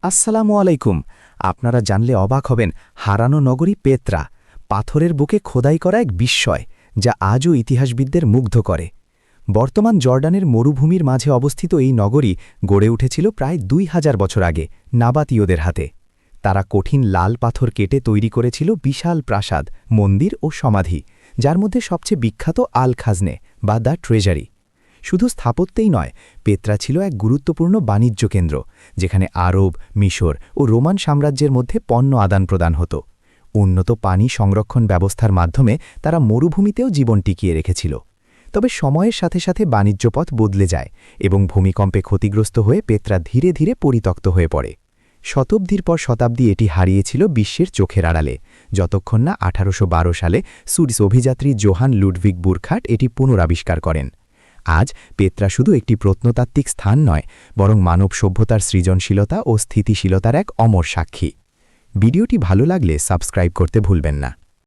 আসসালামু আলাইকুম। আপনারা জানলে অবাক হবেন, হারানো নগরী পেত্রা পাথরের বুকে খোদাই করা এক বিস্ময়, যা আজও ইতিহাসবিদদের মুগ্ধ করে। বর্তমান জর্ডানের মরুভূমির মাঝে অবস্থিত এই নগরী গড়ে উঠেছিল প্রায় ২০০০ বছর আগে নাবাতীয়দের হাতে। তারা কঠিন লাল পাথর কেটে তৈরি করেছিল বিশাল প্রাসাদ, মন্দির ও সমাধি, যার মধ্যে সবচেয়ে বিখ্যাত আল খাজনে বা দ্য ট্রেজারি। শুধু স্থাপত্যেই নয়, পেত্রা ছিল এক গুরুত্বপূর্ণ বাণিজ্য কেন্দ্র, যেখানে আরব, মিশর ও রোমান সাম্রাজ্যের মধ্যে পণ্য আদান প্রদান হতো। উন্নত পানি সংরক্ষণ ব্যবস্থার মাধ্যমে তারা মরুভূমিতেও জীবন টিকিয়ে রেখেছিল। তবে সময়ের সাথে সাথে বাণিজ্য পথ বদলে যায় এবং ভূমিকম্পে ক্ষতিগ্রস্ত হয়ে পেত্রা ধীরে ধীরে পরিত্যক্ত হয়ে পড়ে। শতাব্দীর পর শতাব্দী এটি হারিয়েছিল বিশ্বের চোখের আড়ালে, যতক্ষণ না ১৮১২ সালে সুইস অভিযাত্রী জোহান লুডভিগ বুরখাট এটি পুনরাবিষ্কার করেন। আজ পেত্রা শুধু একটি প্রত্নতাত্ত্বিক স্থান নয়, বরং মানব সভ্যতার সৃজনশীলতা ও স্থিতিশীলতার এক অমর সাক্ষী। ভিডিওটি ভালো লাগলে সাবস্ক্রাইব করতে ভুলবেন না।